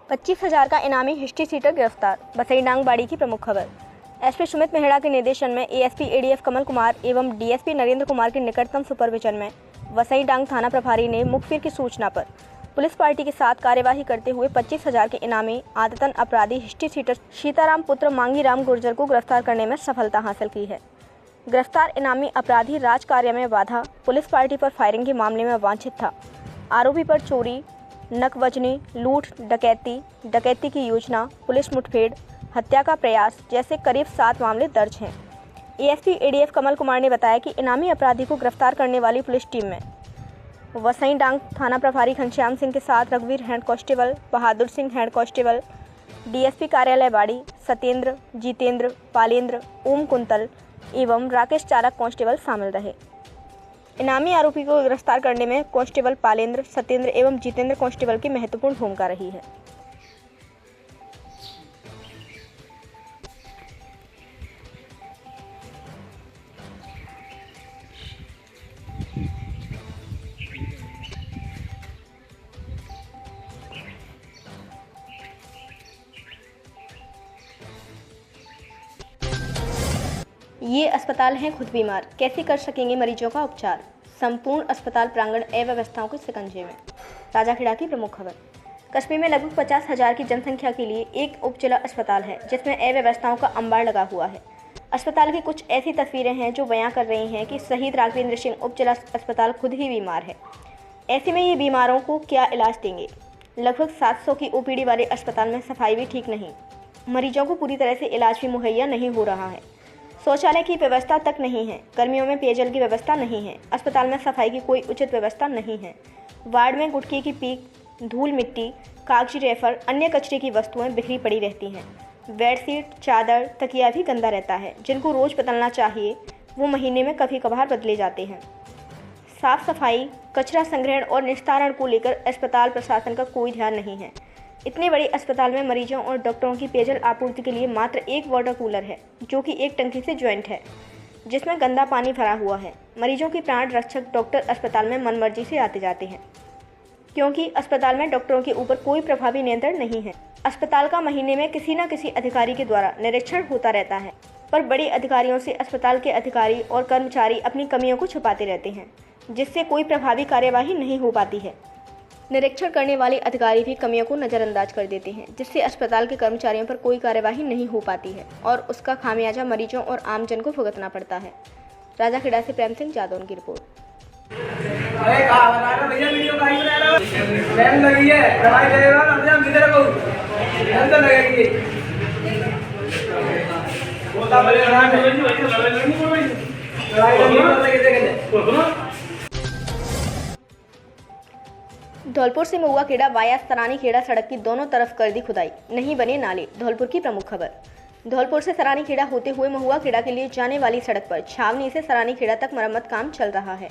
25,000 का इनामी history sheeter गिरफ्तार। बसई डांगबाड़ी की प्रमुख खबर। एसपी सुमित मेहड़ा के निर्देशन में एएसपी एडीएफ कमल कुमार एवं डीएसपी नरेंद्र कुमार के निकटतम सुपरविजन में वसई डांग थाना प्रभारी ने मुखबिर की सूचना पर पुलिस पार्टी के साथ कार्यवाही करते हुए 25,000 के इनामी आदतन अपराधी हिस्ट्री सीटर सीताराम पुत्र मांगीराम गुर्जर को गिरफ्तार करने में सफलता हासिल की है। गिरफ्तार इनामी अपराधी राज कार्य में बाधा, पुलिस पार्टी पर फायरिंग के मामले में वांछित था। आरोपी पर चोरी, नकवजनी, लूट, डकैती की योजना, पुलिस मुठभेड़, हत्या का प्रयास जैसे करीब 7 मामले दर्ज हैं। एएसपी एडीएफ कमल कुमार ने बताया कि इनामी अपराधी को गिरफ्तार करने वाली पुलिस टीम में वसई डांग थाना प्रभारी घनश्याम सिंह के साथ रघुवीर head constable, Bahadur Singh head constable, DSP कार्यालय बाड़ी, सत्येंद्र, जितेंद्र, पालेंद्र, ओम कुंतल एवं राकेश चारक कांस्टेबल शामिल रहे। इनामी आरोपी को गिरफ्तार करने में कांस्टेबल पालेंद्र, सत्येंद्र एवं जितेंद्र कांस्टेबल की महत्वपूर्ण भूमिका रही है। ये अस्पताल हैं खुद बीमार, कैसे कर सकेंगे मरीजों का उपचार। संपूर्ण अस्पताल प्रांगण अव्यवस्थाओं के शिकंजे में। राजाखेड़ा की प्रमुख खबर। कस्बे में लगभग 50,000 की जनसंख्या के लिए एक उप जिला अस्पताल है जिसमें अव्यवस्थाओं का अंबार लगा हुआ है। अस्पताल की कुछ ऐसी तस्वीरें हैं जो बयां कर रही हैं कि शहीद राघवेंद्र सिंह उप जिला अस्पताल खुद ही बीमार है। ऐसे में ये बीमारों को क्या इलाज देंगे। लगभग 700 की ओपीडी वाले अस्पताल में सफाई भी ठीक नहीं, मरीजों को पूरी तरह से इलाज भी मुहैया नहीं हो रहा है। शौचालय की व्यवस्था तक नहीं है, गर्मियों में पेयजल की व्यवस्था नहीं है, अस्पताल में सफाई की कोई उचित व्यवस्था नहीं है। वार्ड में गुटखे की पीक, धूल मिट्टी, कागजी रेफर, अन्य कचरे की वस्तुएं बिखरी पड़ी रहती हैं। बेडशीट, चादर, तकिया भी गंदा रहता है, जिनको रोज बदलना चाहिए वो महीने में कभी कभार बदले जाते हैं। साफ सफाई, कचरा संग्रहण और निस्तारण को लेकर अस्पताल प्रशासन का कोई ध्यान नहीं है। इतने बड़े अस्पताल में मरीजों और डॉक्टरों की पेयजल आपूर्ति के लिए मात्र एक वाटर कूलर है जो कि एक टंकी से ज्वाइंट है, जिसमें गंदा पानी भरा हुआ है। मरीजों के प्राण रक्षक डॉक्टर अस्पताल में मनमर्जी से आते जाते हैं क्योंकि अस्पताल में डॉक्टरों के ऊपर कोई प्रभावी नियंत्रण नहीं है। अस्पताल का महीने में किसी न किसी अधिकारी के द्वारा निरीक्षण होता रहता है, पर बड़े अधिकारियों से अस्पताल के अधिकारी और कर्मचारी अपनी कमियों को छुपाते रहते हैं, जिससे कोई प्रभावी कार्यवाही नहीं हो पाती है। निरीक्षण करने वाले अधिकारी भी कमियों को नज़रअंदाज कर देते हैं, जिससे अस्पताल के कर्मचारियों पर कोई कार्यवाही नहीं हो पाती है और उसका खामियाजा मरीजों और आमजन को भुगतना पड़ता है। राजाखेड़ा से प्रेम सिंह जादौन की रिपोर्ट। धौलपुर से महुआ खेड़ा वाया सरानी खेड़ा सड़क की दोनों तरफ कर दी खुदाई, नहीं बने नाले। धौलपुर की प्रमुख खबर। धौलपुर से सरानी खेड़ा होते हुए महुआ खेड़ा के लिए जाने वाली सड़क पर छावनी से सरानी खेड़ा तक मरम्मत काम चल रहा है।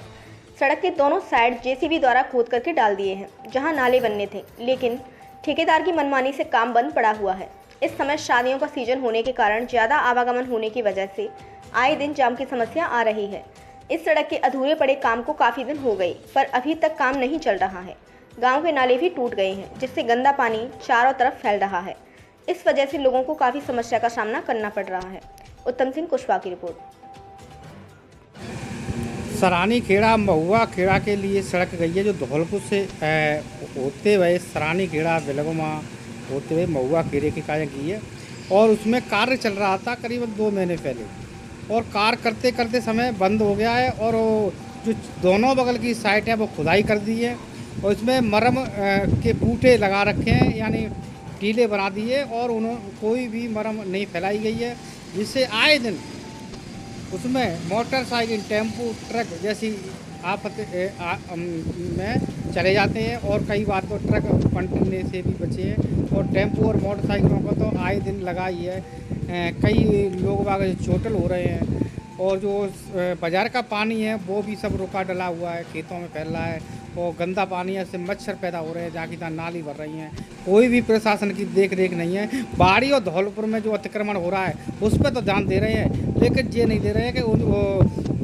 सड़क के दोनों साइड जेसीबी द्वारा खोद करके डाल दिए हैं जहां नाले बनने थे, लेकिन ठेकेदार की मनमानी से काम बंद पड़ा हुआ है। इस समय शादियों का सीजन होने के कारण ज़्यादा आवागमन होने की वजह से आए दिन जाम की समस्या आ रही है। इस सड़क के अधूरे पड़े काम को काफ़ी दिन हो गए, पर अभी तक काम नहीं चल रहा है। गांव के नाले भी टूट गए हैं, जिससे गंदा पानी चारों तरफ फैल रहा है। इस वजह से लोगों को काफ़ी समस्या का सामना करना पड़ रहा है। उत्तम सिंह कुशवाहा की रिपोर्ट। सरानी खेड़ा महुआ खेड़ा के लिए सड़क गई है, जो धौलपुर से होते हुए सरानी खेड़ा बिलगुमा होते हुए महुआ खेड़े की कार्य की है और उसमें कार्य चल रहा था करीबन 2 महीने पहले और कार्य करते करते समय बंद हो गया है और जो दोनों बगल की साइड है वो खुदाई कर दी है और इसमें मरम के बूटे लगा रखे हैं, यानी टीले बना दिए और उन्होंने कोई भी मरम नहीं फैलाई गई है, जिससे आए दिन उसमें मोटरसाइकिल, टेम्पो, ट्रक जैसी आफत में चले जाते हैं और कई बार तो ट्रक पलटने से भी बचे हैं और टेम्पो और मोटरसाइकिलों को तो आए दिन लगा ही है। कई लोग बाग चोटल हो रहे हैं और जो बाज़ार का पानी है वो भी सब रुका डला हुआ है, खेतों में फैल रहा है और गंदा पानी है, इससे मच्छर पैदा हो रहे हैं, जहाँ की तहाँ नाली भर रही हैं। कोई भी प्रशासन की देख रेख नहीं है। बाड़ी और धौलपुर में जो अतिक्रमण हो रहा है उस पर तो ध्यान दे रहे हैं, लेकिन ये नहीं दे रहे हैं कि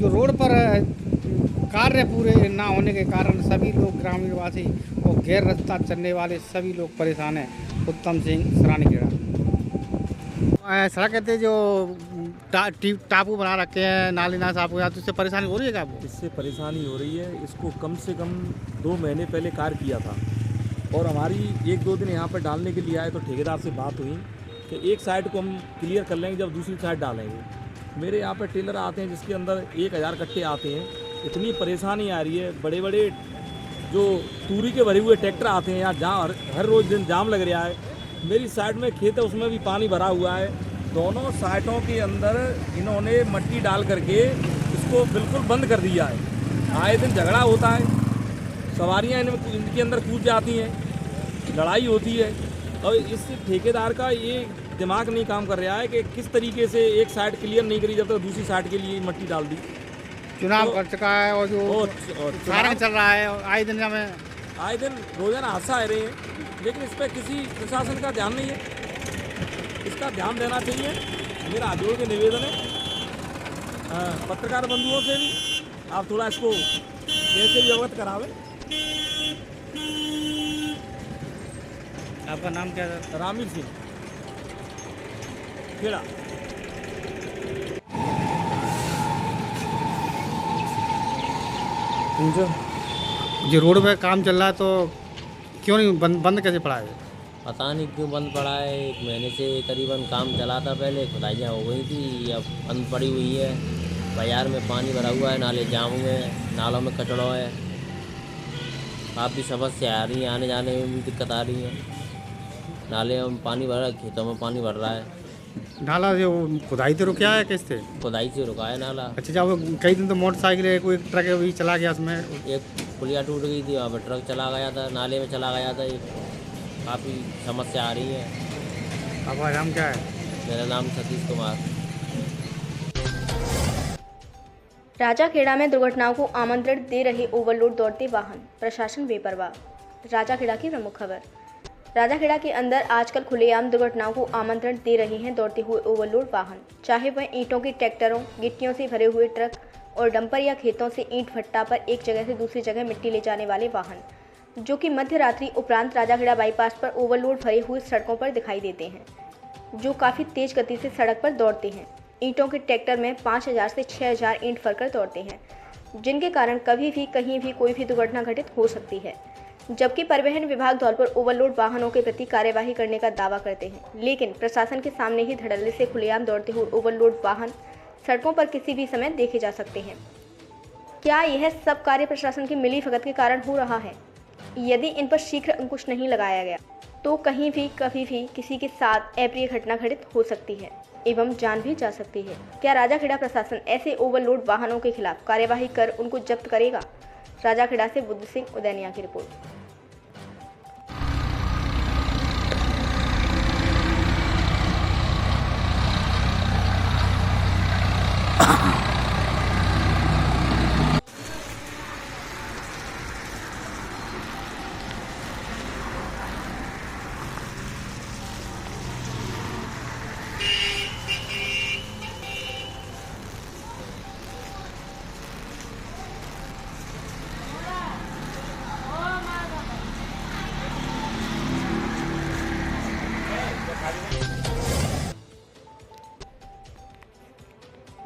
जो रोड पर कार्य पूरे ना होने के कारण सभी लोग ग्रामीणवासी और गैर रास्ता चलने वाले सभी लोग परेशान हैं। उत्तम सिंह सरानीखेड़ा। सड़क कहते जो टापू बना रखे हैं नाली नास आपको यहाँ, तो इससे परेशानी हो रही है क्या आपको? इससे परेशानी हो रही है। इसको कम से कम 2 महीने पहले कार्य किया था और हमारी 1-2 दिन यहाँ पर डालने के लिए आए तो ठेकेदार से बात हुई कि एक साइड को हम क्लियर कर लेंगे जब दूसरी साइड डालेंगे। मेरे यहाँ पर टेलर आते हैं जिसके अंदर 1000 कट्टे आते हैं। इतनी परेशानी आ रही है, बड़े बड़े जो तूरी के भरे हुए ट्रैक्टर आते हैं यहाँ, जहाँ हर रोज़ दिन जाम लग रहा है। मेरी साइड में खेत है, उसमें भी पानी भरा हुआ है। दोनों साइडों के अंदर इन्होंने मट्टी डाल करके इसको बिल्कुल बंद कर दिया है। आए दिन झगड़ा होता है, सवारियाँ इनके अंदर कूद जाती हैं, लड़ाई होती है। और इस ठेकेदार का ये दिमाग नहीं काम कर रहा है कि किस तरीके से एक साइड क्लियर नहीं करी जब तक दूसरी साइड के लिए मट्टी डाल दी। चुनाव कर चुका है और जो सारा चल रहा है और आए दिन रोजाना हादसा आ रहे हैं, लेकिन इस पर किसी प्रशासन का ध्यान नहीं है। इसका ध्यान देना चाहिए। मेरा हाथ जोड़ के निवेदन है पत्रकार बंधुओं से भी, आप थोड़ा इसको कैसे भी अवगत करावें। आपका नाम क्या है? रामीर सिंह खेड़ा। जो रोड पे काम चल रहा है तो क्यों नहीं बंद कैसे पड़ा है? पता नहीं क्यों बंद पड़ा है। 1 महीने से करीबन काम चला था, पहले खुदाइयाँ हो गई थी, अब बंद पड़ी हुई है। बाजार में पानी भरा हुआ है, नाले जाम हुए हैं, नालों में कचड़ा है। काफ़ी समस्या आ रही है, आने जाने में भी दिक्कत आ रही है। नाले में पानी भर रहा है, खेतों में पानी भर रहा है। नाला जो खुदाई से रुका है किससे? खुदाई से रुका है नाला। अच्छा, जब कई दिन तो मोटरसाइकिल है, कोई ट्रक है, वही चला गया उसमें। एक पुलिया टूट गई थी, वहाँ पर ट्रक चला गया था, नाले में चला गया था। काफ़ी समस्या आ रही है। आपका नाम क्या है? मेरा नाम सतीश कुमार। राजाखेड़ा में दुर्घटनाओं को आमंत्रण दे रहे ओवरलोड दौड़ते वाहन, प्रशासन बेपरवाह। राजाखेड़ा की प्रमुख खबर। राजाखेड़ा के अंदर आजकल खुलेआम दुर्घटनाओं को आमंत्रण दे रहे हैं दौड़ते हुए ओवरलोड वाहन, चाहे वह ईंटों के ट्रैक्टरों, गिट्टियों से भरे हुए ट्रक और डंपर या खेतों से ईंट भट्टा पर एक जगह से दूसरी जगह मिट्टी ले जाने वाले वाहन, जो कि मध्य रात्रि उपरांत राजाखेड़ा बाईपास पर ओवरलोड भरे हुए सड़कों पर दिखाई देते हैं, जो काफ़ी तेज गति से सड़क पर दौड़ते हैं। ईंटों के ट्रैक्टर में 5000 से 6000 ईंट भरकर दौड़ते हैं, जिनके कारण कभी भी कहीं भी कोई भी दुर्घटना घटित हो सकती है। जबकि परिवहन विभाग धौलपुर ओवरलोड वाहनों के प्रति कार्यवाही करने का दावा करते हैं, लेकिन प्रशासन के सामने ही धड़ल्ले से खुलेआम दौड़ते हुए ओवरलोड वाहन सड़कों पर किसी भी समय देखे जा सकते हैं। क्या यह सब कार्य प्रशासन की मिलीभगत के कारण हो रहा है? यदि इन पर शीघ्र अंकुश नहीं लगाया गया तो कहीं भी कभी भी किसी के साथ अप्रिय घटना घटित हो सकती है एवं जान भी जा सकती है। क्या राजाखेड़ा प्रशासन ऐसे ओवरलोड वाहनों के खिलाफ कार्यवाही कर उनको जब्त करेगा? राजाखेड़ा से बुद्ध सिंह उदैनिया की रिपोर्ट।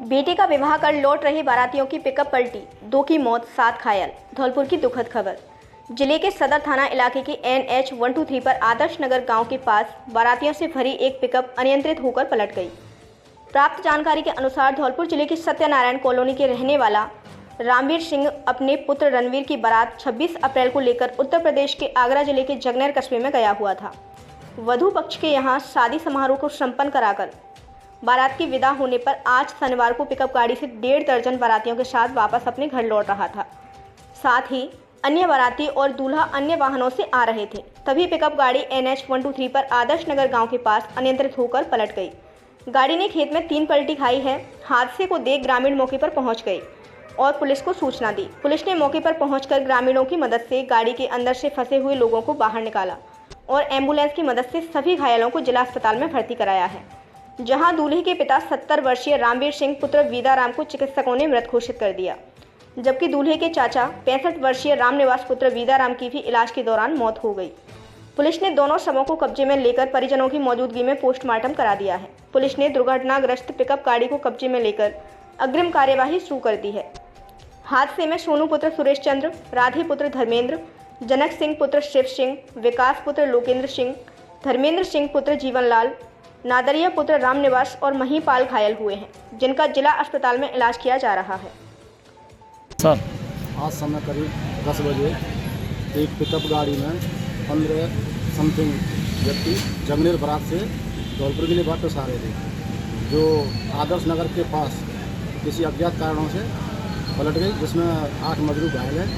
बेटे का विवाह कर लौट रहे बारातियों की पिकअप पलटी, 2 की मौत 7 घायल। धौलपुर की दुखद खबर। जिले के सदर थाना इलाके के NH 123 पर आदर्श नगर गांव के पास बारातियों से भरी एक पिकअप अनियंत्रित होकर पलट गई। प्राप्त जानकारी के अनुसार धौलपुर जिले की सत्यनारायण कॉलोनी के रहने वाला रामवीर सिंह अपने पुत्र रणवीर की बारात 26 अप्रैल को लेकर उत्तर प्रदेश के आगरा जिले के जगनेर कस्बे में गया हुआ था। वधू पक्ष के यहाँ शादी समारोह को संपन्न कराकर बारात की विदा होने पर आज शनिवार को पिकअप गाड़ी से 1.5 दर्जन बारातियों के साथ वापस अपने घर लौट रहा था। साथ ही अन्य बाराती और दूल्हा अन्य वाहनों से आ रहे थे। तभी पिकअप गाड़ी NH 123 पर आदर्श नगर गांव के पास अनियंत्रित होकर पलट गई। गाड़ी ने खेत में 3 पलटी खाई है। हादसे को देख ग्रामीण मौके पर पहुंच गए और पुलिस को सूचना दी। पुलिस ने मौके पर पहुंचकर ग्रामीणों की मदद से गाड़ी के अंदर से फंसे हुए लोगों को बाहर निकाला और एम्बुलेंस की मदद से सभी घायलों को जिला अस्पताल में भर्ती कराया है, जहां दूल्हे के पिता 70 वर्षीय रामवीर सिंह पुत्र वीदाराम को चिकित्सकों ने मृत घोषित कर दिया, जबकि दूल्हे के चाचा 65 वर्षीय रामनिवास पुत्र वीदाराम की भी इलाज के दौरान मौत हो गई। पुलिस ने दोनों शवों को कब्जे में लेकर परिजनों की मौजूदगी में पोस्टमार्टम करा दिया है। पुलिस ने दुर्घटनाग्रस्त पिकअप गाड़ी को कब्जे में लेकर अग्रिम कार्यवाही शुरू कर दी है। हादसे में सोनू पुत्र सुरेश चंद्र, राधे पुत्र धर्मेंद्र, जनक सिंह पुत्र शिव सिंह, विकास पुत्र लोकेंद्र सिंह, धर्मेंद्र सिंह पुत्र जीवनलाल, नादरिया पुत्र रामनिवास और महीपाल घायल हुए हैं, जिनका जिला अस्पताल में इलाज किया जा रहा है। सर, आज समय करीब 10 बजे एक पिकअप गाड़ी में 15 समथिंग व्यक्ति जंगलेर बरात से धौलपुर के लिए वापस आ रहे थे, जो आदर्श नगर के पास किसी अज्ञात कारणों से पलट गई, जिसमें 8 मजदूर घायल हैं,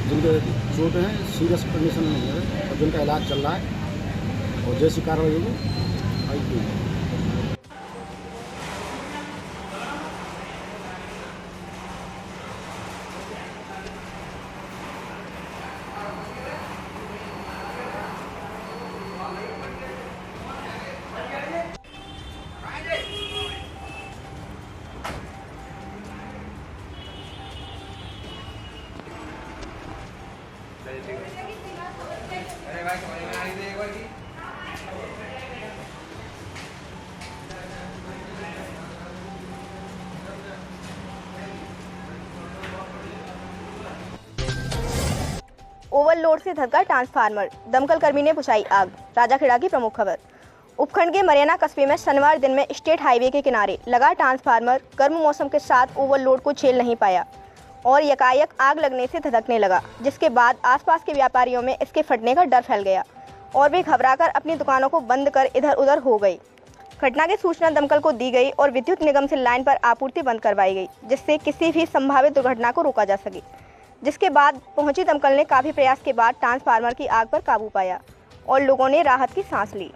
जिनके चोट हैं, सीरियस कंडीशन में है और जिनका इलाज चल रहा है और जैसी कार्रवाई होगी आई। ओवरलोड से धक्का ट्रांसफार्मर, दमकल कर्मी ने बुझाई आग। राजाखेड़ा की प्रमुख खबर। उपखंड के मरियाना कस्बे में शनिवार दिन में स्टेट हाईवे के किनारे लगा ट्रांसफार्मर गर्म मौसम के साथ ओवरलोड को झेल नहीं पाया और यकायक आग लगने से धधकने लगा, जिसके बाद आसपास के व्यापारियों में इसके फटने का डर फैल गया और वे घबराकर अपनी दुकानों को बंद कर इधर उधर हो गई। घटना की सूचना दमकल को दी गई और विद्युत निगम से लाइन पर आपूर्ति बंद करवाई गई, जिससे किसी भी संभावित दुर्घटना को रोका जा सके। जिसके बाद पहुंची दमकल ने काफी प्रयास के बाद ट्रांसफार्मर की आग पर काबू पाया और लोगों ने राहत की सांस ली।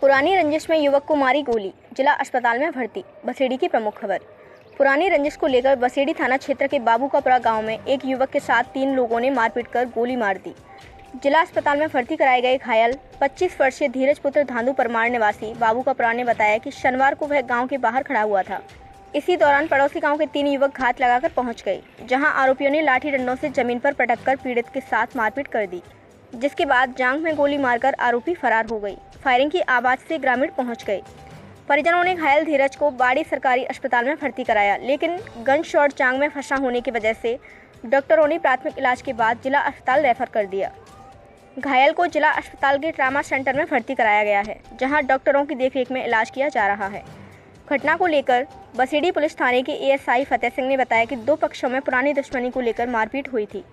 पुरानी रंजिश में युवक को मारी गोली, जिला अस्पताल में भर्ती। बसेड़ी की प्रमुख खबर। पुरानी रंजिश को लेकर बसेड़ी थाना क्षेत्र के बाबूकापुरा गांव में एक युवक के साथ 3 लोगों ने मारपीट कर गोली मार दी। जिला अस्पताल में भर्ती कराए गए घायल 25 वर्षीय धीरज पुत्र धांधु परमार निवासी बाबूकापुरा ने बताया कि शनिवार को वह गाँव के बाहर खड़ा हुआ था। इसी दौरान पड़ोसी गाँव के 3 युवक घात लगाकर पहुँच गए, जहाँ आरोपियों ने लाठी डंडों से जमीन पर पटक कर पीड़ित के साथ मारपीट कर दी, जिसके बाद जांघ में गोली मारकर आरोपी फरार हो गई। फायरिंग की आवाज से ग्रामीण पहुंच गए। परिजनों ने घायल धीरज को बाड़ी सरकारी अस्पताल में भर्ती कराया, लेकिन गन शॉट जांघ में फंसा होने की वजह से डॉक्टरों ने प्राथमिक इलाज के बाद जिला अस्पताल रेफर कर दिया। घायल को जिला अस्पताल के ट्रामा सेंटर में भर्ती कराया गया है, जहां डॉक्टरों की देखरेख में इलाज किया जा रहा है। घटना को लेकर बसेड़ी पुलिस थाने के एएसआई फतेह सिंह ने बताया कि 2 पक्षों में पुरानी दुश्मनी को लेकर मारपीट हुई थी।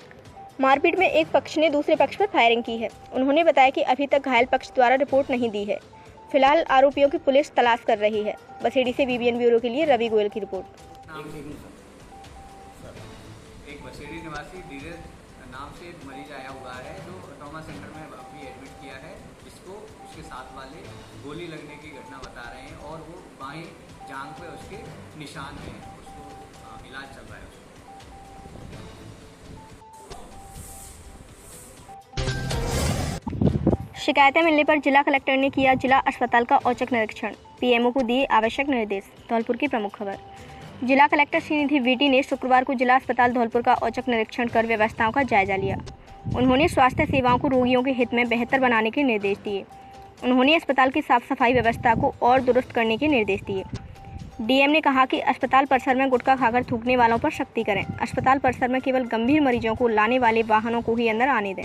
मारपीट में एक पक्ष ने दूसरे पक्ष पर फायरिंग की है। उन्होंने बताया कि अभी तक घायल पक्ष द्वारा रिपोर्ट नहीं दी है। फिलहाल आरोपियों की पुलिस तलाश कर रही है। बसेड़ी से बीबीएन ब्यूरो के लिए रवि गोयल की रिपोर्ट। एक बसेड़ी निवासी धीरज नाम से एक मरीज आया हुआ है, जो ट्रॉमा सेंटर में अभी एडमिट किया है। इसको उसके साथ वाले गोली लगने की घटना बता रहे हैं और वो बाएं जांघ पे उसके निशान हैं। उसको इलाज चल रहा है। शिकायतें मिलने पर जिला कलेक्टर ने किया जिला अस्पताल का औचक निरीक्षण, पीएमओ को दिए आवश्यक निर्देश। धौलपुर की प्रमुख खबर। जिला कलेक्टर श्रीनिधि वीटी ने शुक्रवार को जिला अस्पताल धौलपुर का औचक निरीक्षण कर व्यवस्थाओं का जायजा लिया। उन्होंने स्वास्थ्य सेवाओं को रोगियों के हित में बेहतर बनाने के निर्देश दिए। उन्होंने अस्पताल की साफ सफाई व्यवस्था को और दुरुस्त करने के निर्देश दिए। डीएम ने कहा कि अस्पताल परिसर में गुटखा खाकर थूकने वालों पर सख्ती करें। अस्पताल परिसर में केवल गंभीर मरीजों को लाने वाले वाहनों को ही अंदर आने दें,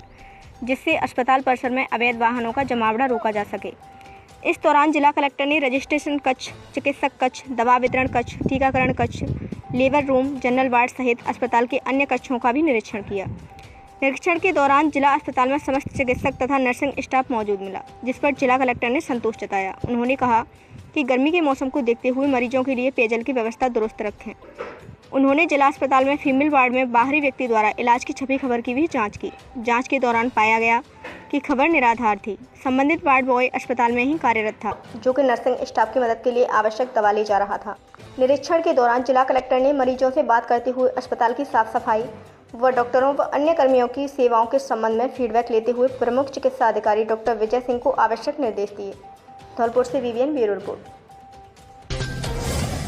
जिससे अस्पताल परिसर में अवैध वाहनों का जमावड़ा रोका जा सके। इस दौरान जिला कलेक्टर ने रजिस्ट्रेशन कक्ष, चिकित्सक कक्ष, दवा वितरण कक्ष, टीकाकरण कक्ष, लेबर रूम, जनरल वार्ड सहित अस्पताल के अन्य कक्षों का भी निरीक्षण किया। निरीक्षण के दौरान जिला अस्पताल में समस्त चिकित्सक तथा नर्सिंग स्टाफ मौजूद मिला, जिस पर जिला कलेक्टर ने संतोष जताया। उन्होंने कहा कि गर्मी के मौसम को देखते हुए मरीजों के लिए पेयजल की व्यवस्था दुरुस्त रखें। उन्होंने जिला अस्पताल में फीमेल वार्ड में बाहरी व्यक्ति द्वारा इलाज की छपी खबर की भी जांच की। जांच के दौरान पाया गया कि खबर निराधार थी। संबंधित वार्ड बॉय अस्पताल में ही कार्यरत था, जो कि नर्सिंग स्टाफ की मदद के लिए आवश्यक दवा ले जा रहा था। निरीक्षण के दौरान जिला कलेक्टर ने मरीजों से बात करते हुए अस्पताल की साफ सफाई व डॉक्टरों व अन्य कर्मियों की सेवाओं के संबंध में फीडबैक लेते हुए प्रमुख चिकित्सा अधिकारी डॉक्टर विजय सिंह को आवश्यक निर्देश दिए। धौलपुर से VVN ब्यूरो रिपोर्ट।